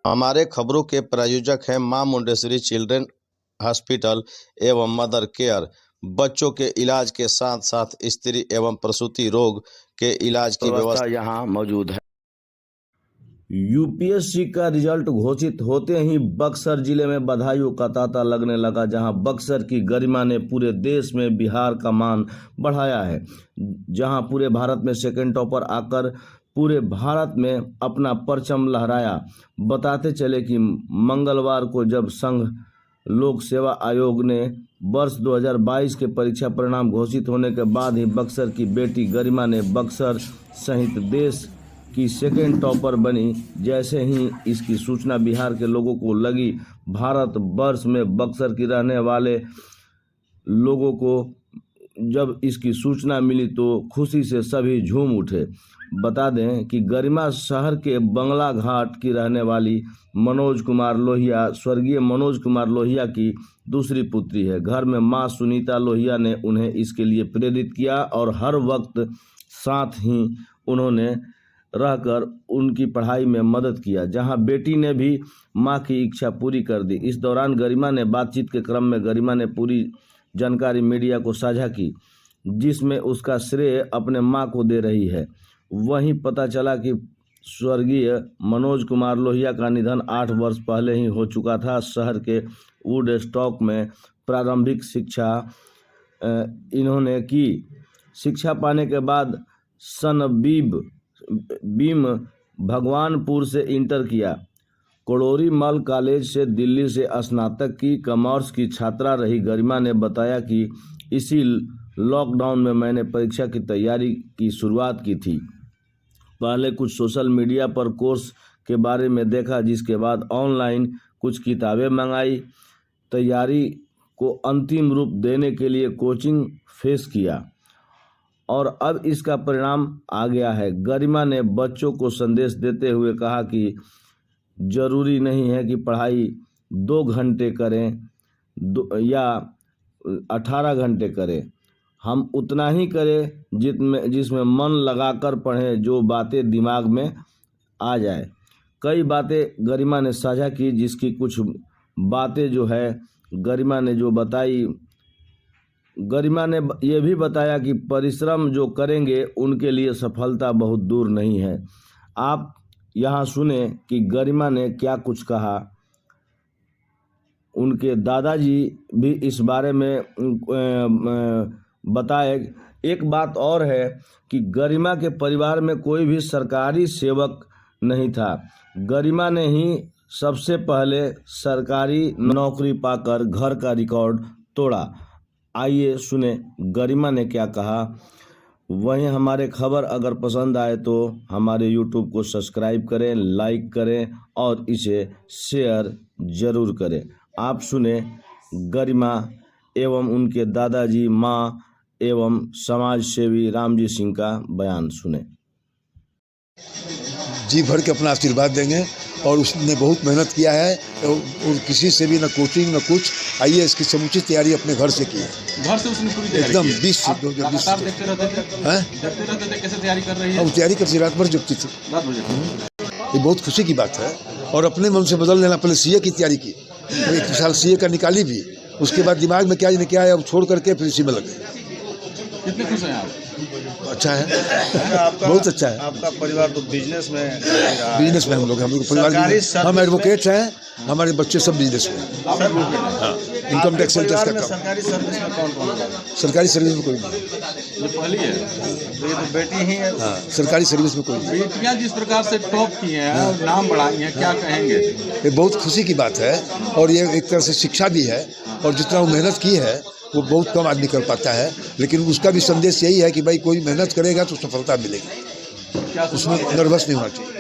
हमारे खबरों के प्रायोजक हैं मां मुंडेश्वरी चिल्ड्रन हॉस्पिटल एवं मदर केयर। बच्चों के इलाज के साथ साथ स्त्री एवं प्रसूति रोग के इलाज की व्यवस्था यहाँ मौजूद है। यूपीएससी का रिजल्ट घोषित होते ही बक्सर जिले में बधाइयों का तांता लगने लगा, जहां बक्सर की गरिमा ने पूरे देश में बिहार का मान बढ़ाया है, जहां पूरे भारत में सेकंड टॉपर आकर पूरे भारत में अपना परचम लहराया। बताते चले कि मंगलवार को जब संघ लोक सेवा आयोग ने वर्ष 2022 के परीक्षा परिणाम घोषित होने के बाद ही बक्सर की बेटी गरिमा ने बक्सर सहित देश की सेकेंड टॉपर बनी। जैसे ही इसकी सूचना बिहार के लोगों को लगी, भारत वर्ष में बक्सर की रहने वाले लोगों को जब इसकी सूचना मिली तो खुशी से सभी झूम उठे। बता दें कि गरिमा शहर के बंगला घाट की रहने वाली मनोज कुमार लोहिया, स्वर्गीय मनोज कुमार लोहिया की दूसरी पुत्री है। घर में मां सुनीता लोहिया ने उन्हें इसके लिए प्रेरित किया और हर वक्त साथ ही उन्होंने रहकर उनकी पढ़ाई में मदद किया, जहां बेटी ने भी मां की इच्छा पूरी कर दी। इस दौरान गरिमा ने बातचीत के क्रम में गरिमा ने पूरी जानकारी मीडिया को साझा की, जिसमें उसका श्रेय अपने मां को दे रही है। वहीं पता चला कि स्वर्गीय मनोज कुमार लोहिया का निधन 8 वर्ष पहले ही हो चुका था। शहर के वुड स्टॉक में प्रारंभिक शिक्षा इन्होंने की। शिक्षा पाने के बाद बीम भगवानपुर से इंटर किया। कोड़ोरी मल कॉलेज से दिल्ली से स्नातक की। कॉमर्स की छात्रा रही गरिमा ने बताया कि इसी लॉकडाउन में मैंने परीक्षा की तैयारी की शुरुआत की थी। पहले कुछ सोशल मीडिया पर कोर्स के बारे में देखा, जिसके बाद ऑनलाइन कुछ किताबें मंगाई। तैयारी को अंतिम रूप देने के लिए कोचिंग फेस किया और अब इसका परिणाम आ गया है। गरिमा ने बच्चों को संदेश देते हुए कहा कि जरूरी नहीं है कि पढ़ाई 2 घंटे करें या 18 घंटे करें, हम उतना ही करें जिसमें मन लगाकर पढ़ें, जो बातें दिमाग में आ जाए। कई बातें गरिमा ने साझा की, जिसकी कुछ बातें जो है गरिमा ने जो बताई। गरिमा ने यह भी बताया कि परिश्रम जो करेंगे उनके लिए सफलता बहुत दूर नहीं है। आप यहाँ सुने कि गरिमा ने क्या कुछ कहा। उनके दादाजी भी इस बारे में बताए। एक बात और है कि गरिमा के परिवार में कोई भी सरकारी सेवक नहीं था। गरिमा ने ही सबसे पहले सरकारी नौकरी पाकर घर का रिकॉर्ड तोड़ा। आइए सुने गरिमा ने क्या कहा। वहीं हमारे खबर अगर पसंद आए तो हमारे YouTube को सब्सक्राइब करें, लाइक करें और इसे शेयर जरूर करें। आप सुने गरिमा एवं उनके दादाजी, माँ एवं समाज सेवी रामजी सिंह का बयान सुने। जी भर के अपना आशीर्वाद देंगे और उसने बहुत मेहनत किया है और किसी से भी न कोचिंग न कुछ। आइए इसकी समुचित तैयारी अपने घर से की है। घर से उसने पूरी एकदम 20 से 2020 देखते रहते थे कैसे तैयारी कर रही है। वो तैयारी करती रात भर जगती थी। ये बहुत खुशी की बात है और अपने मन से बदल लेना। पहले सीए की तैयारी की, 1 साल सीए का निकाली भी, उसके बाद दिमाग में क्या है अब छोड़ करके फिर इसी में लगे। कितने खुश हैं आप? अच्छा है, बहुत अच्छा है। आपका परिवार तो बिजनेस में हम लोग परिवार, हम एडवोकेट हैं, हमारे बच्चे सब बिजनेस में। हाँ, इनकम टैक्स सेंटर्स का काम। सरकारी सर्विस में कौन है? सरकारी सर्विस में कोई नहीं। ये पहली है, तो ये तो बेटी ही है। हाँ, सरकारी सर्विस में कोई नहीं। बेटियां जिस प्रकार से टॉप की हैं और नाम बढ़ाई हैं, क्या कहेंगे? ये बहुत खुशी की बात है और ये एक तरह से शिक्षा भी है। और जितना वो मेहनत की है वो बहुत कम आदमी कर पाता है, लेकिन उसका भी संदेश यही है कि भाई कोई मेहनत करेगा तो सफलता मिलेगी। उसमें नर्वस नहीं होना चाहिए,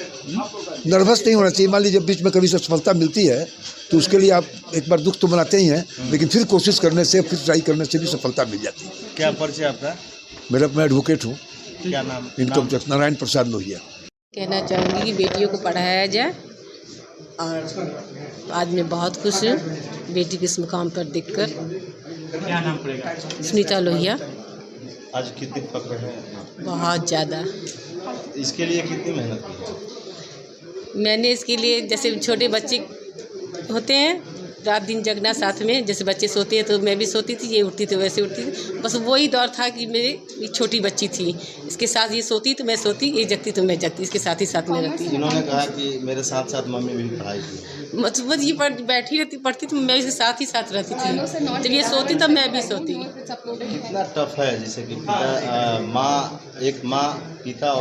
नर्वस नहीं होना चाहिए। मान लीजिए बीच में कभी से सफलता मिलती है तो उसके लिए आप एक बार दुख तो मनाते ही हैं, लेकिन फिर कोशिश करने से, फिर ट्राई करने से भी सफलता मिल जाती है। क्या परिचय आपका? मैं एडवोकेट हूँ। क्या नाम? Income tax Narayan Prasad Lohia. कहना चाहूँगी कि बेटियों को पढ़ाया जाए और आज मैं बहुत खुश हूँ बेटी के इस मुकाम पर देखकर। क्या नाम पड़ेगा? सुनीता लोहिया। आज कितनी पकड़ है? बहुत ज़्यादा। इसके लिए कितनी मेहनत की? मैंने इसके लिए जैसे छोटे बच्चे होते हैं रात दिन जगना साथ में, जैसे बच्चे सोते हैं तो मैं भी सोती थी, ये उठती तो वैसे उठती थी। बस वही दौर था कि मेरी छोटी बच्ची थी, इसके साथ ये सोती तो मैं सोती, ये जगती तो मैं जगती, इसके साथ ही साथ में रहती। इन्होंने कहा कि मेरे साथ साथ मम्मी भी पढ़ाई की। मतलब ये बैठी रहती पढ़ती तो मैं इसके साथ ही साथ रहती थी, जब ये सोती तब मैं भी सोती। कितना टफ है, जैसे कि पिता एक माँ पिता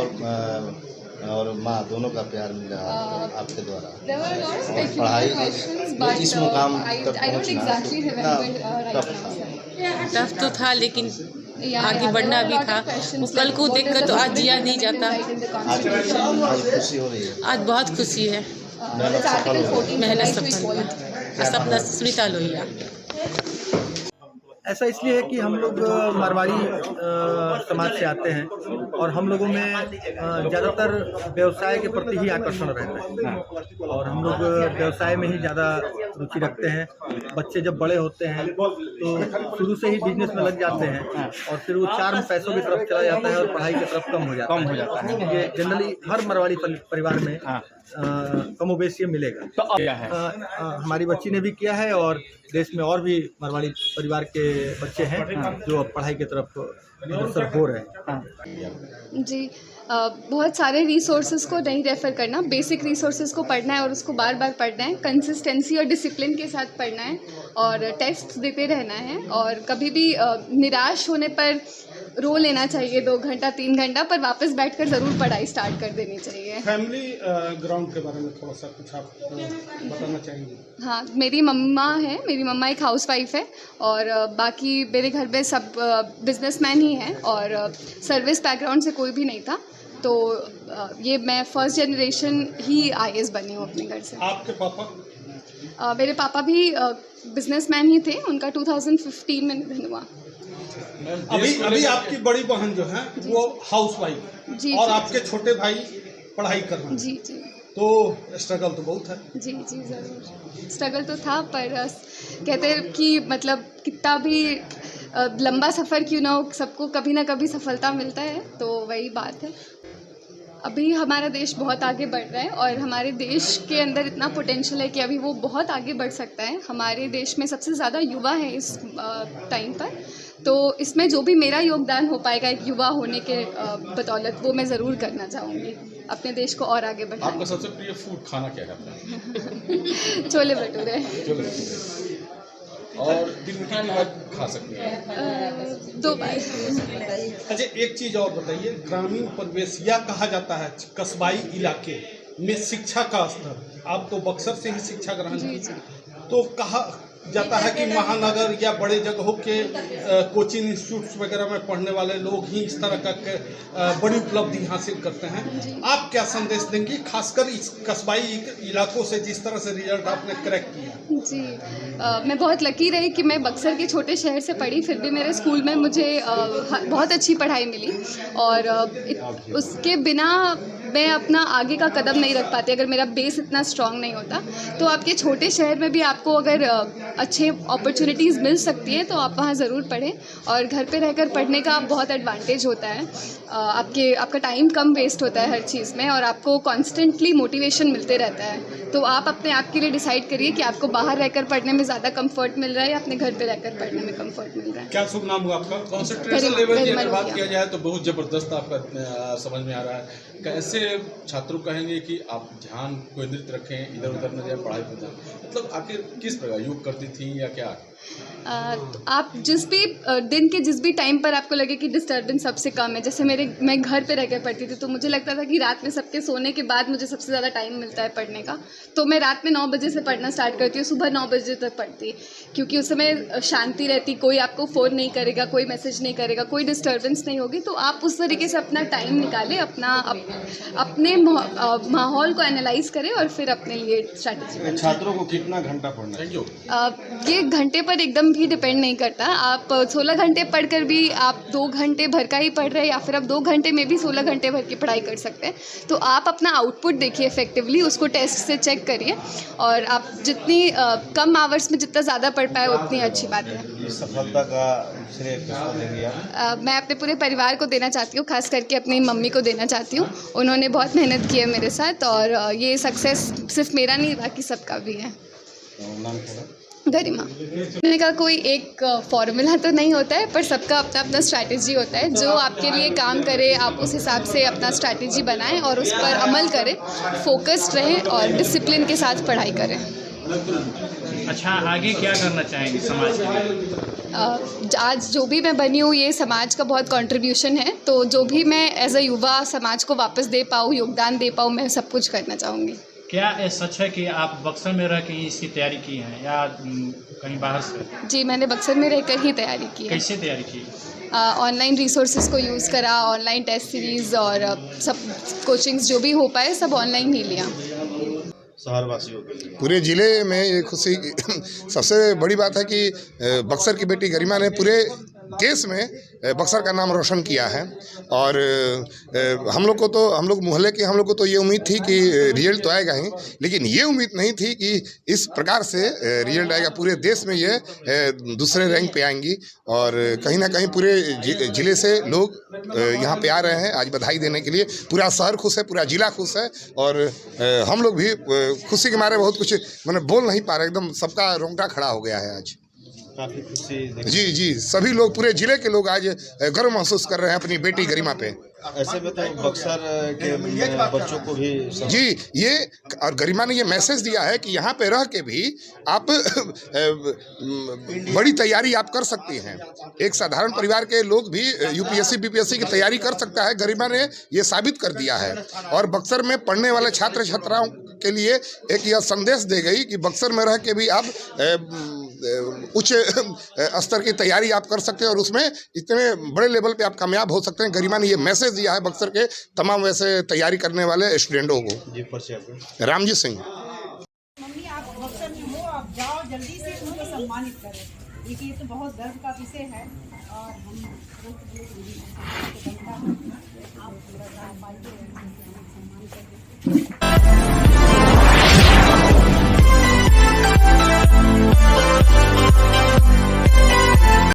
और माँ दोनों का प्यार मिला आपके द्वारा, और पढ़ाई इस मुकाम तक पहुँचना कितना टफ था। टफ तो था लेकिन आगे बढ़ना भी था। वो कल को देखकर तो आज जिया नहीं जाता। आज खुशी हो रही है, आज बहुत खुशी है, मेहनत सफल हो रही है। मेहनत सफल हुआ। सपना सुनीता लोहिया। ऐसा इसलिए है कि हम लोग मारवाड़ी समाज से आते हैं और हम लोगों में ज़्यादातर व्यवसाय के प्रति ही आकर्षण रहता है और हम लोग व्यवसाय में ही ज़्यादा रुचि रखते हैं। बच्चे जब बड़े होते हैं तो शुरू से ही बिजनेस में लग जाते हैं और फिर वो चार पैसों की तरफ चला जाता है और पढ़ाई की तरफ कम हो जाता है। ये जनरली हर मारवाड़ी परिवार में कमोबेश ये मिलेगा। तो हमारी बच्ची ने भी किया है और देश में और भी मारवाड़ी परिवार के बच्चे हैं जो अब पढ़ाई की तरफ अग्रसर हो रहे हैं। जी, बहुत सारे रिसोर्सेज को नहीं रेफ़र करना, बेसिक रिसोर्सेज को पढ़ना है और उसको बार बार पढ़ना है, कंसिस्टेंसी और डिसिप्लिन के साथ पढ़ना है और टेस्ट देते रहना है और कभी भी निराश होने पर रो लेना चाहिए 2 घंटा 3 घंटा, पर वापस बैठकर ज़रूर पढ़ाई स्टार्ट कर देनी चाहिए। फैमिली ग्राउंड के बारे में थोड़ा सा कुछ आप बताना चाहेंगे? हाँ, मेरी मम्मा है, मेरी मम्मा एक हाउसवाइफ है और बाकी मेरे घर में सब बिजनेसमैन ही हैं और सर्विस बैकग्राउंड से कोई भी नहीं था, तो ये मैं फर्स्ट जनरेशन ही IAS बनी हूँ अपने घर से। आपके पापा? मेरे पापा भी बिजनेसमैन ही थे, उनका 2015 में निधन हुआ। अभी आपकी बड़ी बहन जो है वो हाउसवाइफ जी, और जी, आपके छोटे भाई पढ़ाई कर रहे हैं, जी जी तो स्ट्रगल तो बहुत है। जी जी ज़रूर स्ट्रगल तो था, पर कहते हैं कि मतलब कितना भी लंबा सफ़र क्यों ना हो, सबको कभी ना कभी सफलता मिलता है, तो वही बात है। अभी हमारा देश बहुत आगे बढ़ रहा है और हमारे देश के अंदर इतना पोटेंशियल है कि अभी वो बहुत आगे बढ़ सकता है। हमारे देश में सबसे ज़्यादा युवा है इस टाइम पर, तो इसमें जो भी मेरा योगदान हो पाएगा एक युवा होने के बदौलत, वो मैं ज़रूर करना चाहूँगी अपने देश को और आगे बढ़ाने। आपका सबसे प्रिय फूड खाना क्या है? छोले भटूरे। और दिन में कितनी बार खा सकते हैं? 2 बार। अच्छा, एक चीज़ और बताइए, ग्रामीण परिवेश या कहा जाता है कस्बाई इलाके में शिक्षा का स्तर, आप तो बक्सर से ही शिक्षा ग्रहण की, तो कहा जाता है कि महानगर या बड़े जगहों के कोचिंग इंस्टीट्यूट्स वगैरह में पढ़ने वाले लोग ही इस तरह का बड़ी उपलब्धि हासिल करते हैं। आप क्या संदेश देंगी, खासकर इस कस्बाई इलाकों से जिस तरह से रिजल्ट आपने क्रैक किया? जी, मैं बहुत लकी रही कि मैं बक्सर के छोटे शहर से पढ़ी, फिर भी मेरे स्कूल में मुझे बहुत अच्छी पढ़ाई मिली और उसके बिना मैं अपना आगे का कदम नहीं रख पाती अगर मेरा बेस इतना स्ट्रांग नहीं होता। तो आपके छोटे शहर में भी आपको अगर अच्छे अपॉर्चुनिटीज़ मिल सकती है तो आप वहाँ ज़रूर पढ़ें और घर पे रहकर पढ़ने का बहुत एडवांटेज होता है। आपका टाइम कम वेस्ट होता है हर चीज़ में और आपको कॉन्स्टेंटली मोटिवेशन मिलते रहता है। तो आप अपने आप के लिए डिसाइड करिए कि आपको बाहर रहकर पढ़ने में ज़्यादा कंफर्ट मिल रहा है या अपने घर पे रहकर पढ़ने में कंफर्ट मिल रहा है। क्या शुभ नाम हुआ आपका? कंसंट्रेशन लेवल की अगर बात किया जाए तो बहुत ज़बरदस्त आपका समझ में आ रहा है। कैसे छात्रों कहेंगे कि आप ध्यान केंद्रित रखें, इधर उधर न जाए, पढ़ाई पर ध्यान, मतलब आखिर किस प्रकार योग करती थी या क्या? तो आप जिस भी दिन के जिस भी टाइम पर आपको लगे कि डिस्टर्बेंस सबसे कम है, जैसे मैं घर पे रह कर पढ़ती थी तो मुझे लगता था कि रात में सबके सोने के बाद मुझे सबसे ज़्यादा टाइम मिलता है पढ़ने का, तो मैं रात में 9 बजे से पढ़ना स्टार्ट करती हूँ, सुबह 9 बजे तक पढ़ती, क्योंकि उस समय शांति रहती, कोई आपको फ़ोन नहीं करेगा, कोई मैसेज नहीं करेगा, कोई डिस्टर्बेंस नहीं होगी। तो आप उस तरीके से अपना टाइम निकालें, अपने माहौल को एनालाइज करें और फिर अपने लिए स्ट्रैटेजी। छात्रों को कितना घंटा पढ़ना चाहिए? ये घंटे पर एकदम भी डिपेंड नहीं करता। आप 16 घंटे पढ़कर भी आप 2 घंटे भर का ही पढ़ रहे हैं या फिर आप 2 घंटे में भी 16 घंटे भर की पढ़ाई कर सकते हैं। तो आप अपना आउटपुट देखिए इफेक्टिवली, उसको टेस्ट से चेक करिए और आप जितनी कम आवर्स में जितना ज़्यादा पढ़ पाए उतनी अच्छी बात है। इस सफलता का श्रेय किसको देंगे आप? मैं अपने पूरे परिवार को देना चाहती हूँ, खास करके अपनी मम्मी को देना चाहती हूँ। उन्होंने बहुत मेहनत की है मेरे साथ और ये सक्सेस सिर्फ मेरा नहीं बाकी सबका भी है। नाम क्या? गरिमा। मैंने कहा कोई एक फॉर्मूला तो नहीं होता है, पर सबका अपना अपना स्ट्रैटेजी होता है। जो आपके लिए काम करे आप उस हिसाब से अपना स्ट्रैटेजी बनाएं और उस पर अमल करें, फोकस्ड रहें और डिसिप्लिन के साथ पढ़ाई करें। अच्छा, आगे क्या करना चाहेंगे समाज के लिए? आज जो भी मैं बनी हूँ ये समाज का बहुत कंट्रीब्यूशन है, तो जो भी मैं एज अ युवा समाज को वापस दे पाऊँ, योगदान दे पाऊँ, मैं सब कुछ करना चाहूँगी। क्या ये सच है कि आप बक्सर में रह के इसकी तैयारी की है या कहीं बाहर से? जी, मैंने बक्सर में रहकर ही तैयारी की है। कैसे तैयारी की? ऑनलाइन रिसोर्सेज को यूज़ करा, ऑनलाइन टेस्ट सीरीज़ और सब कोचिंग्स जो भी हो पाए सब ऑनलाइन ही लिया। शहर वासियों के लिए पूरे ज़िले में ये खुशी सबसे बड़ी बात है कि बक्सर की बेटी गरिमा ने पूरे देश में बक्सर का नाम रोशन किया है। और हम लोग मोहल्ले के हम लोग को तो ये उम्मीद थी कि रिजल्ट तो आएगा ही, लेकिन ये उम्मीद नहीं थी कि इस प्रकार से रिजल्ट आएगा। पूरे देश में ये दूसरे रैंक पे आएंगी और कहीं ना कहीं पूरे ज़िले से लोग यहाँ पे आ रहे हैं आज बधाई देने के लिए। पूरा शहर खुश है, पूरा ज़िला खुश है और हम लोग भी खुशी के मारे बहुत कुछ मैंने बोल नहीं पा रहे, एकदम सबका रोंगटा खड़ा हो गया है आज। काफ़ी खुशी जी, सभी लोग पूरे जिले के लोग आज गर्व महसूस कर रहे हैं अपनी बेटी गरिमा पे। ऐसे में तो बक्सर के बच्चों को भी जी ये और गरिमा ने ये मैसेज दिया है कि यहाँ पे रह के भी आप बड़ी तैयारी आप कर सकती हैं। एक साधारण परिवार के लोग भी यूपीएससी बीपीएससी की तैयारी कर सकता है। गरिमा ने ये साबित कर दिया है और बक्सर में पढ़ने वाले छात्र छात्राओं के लिए एक यह संदेश दे गई कि बक्सर में रह के भी आप उच्च स्तर की तैयारी आप कर सकते हैं और उसमें इतने बड़े लेवल पे आप कामयाब हो सकते हैं। गरिमा ने ये मैसेज दिया है बक्सर के तमाम वैसे तैयारी करने वाले स्टूडेंटों को। जी, परिचय रामजी सिंह। मम्मी आप बक्सर में हो, आप जाओ जल्दी से उनको सम्मानित करें, क्योंकि ये तो बहुत गर्व का विषय है और हम आप पूरा सम्मान करें।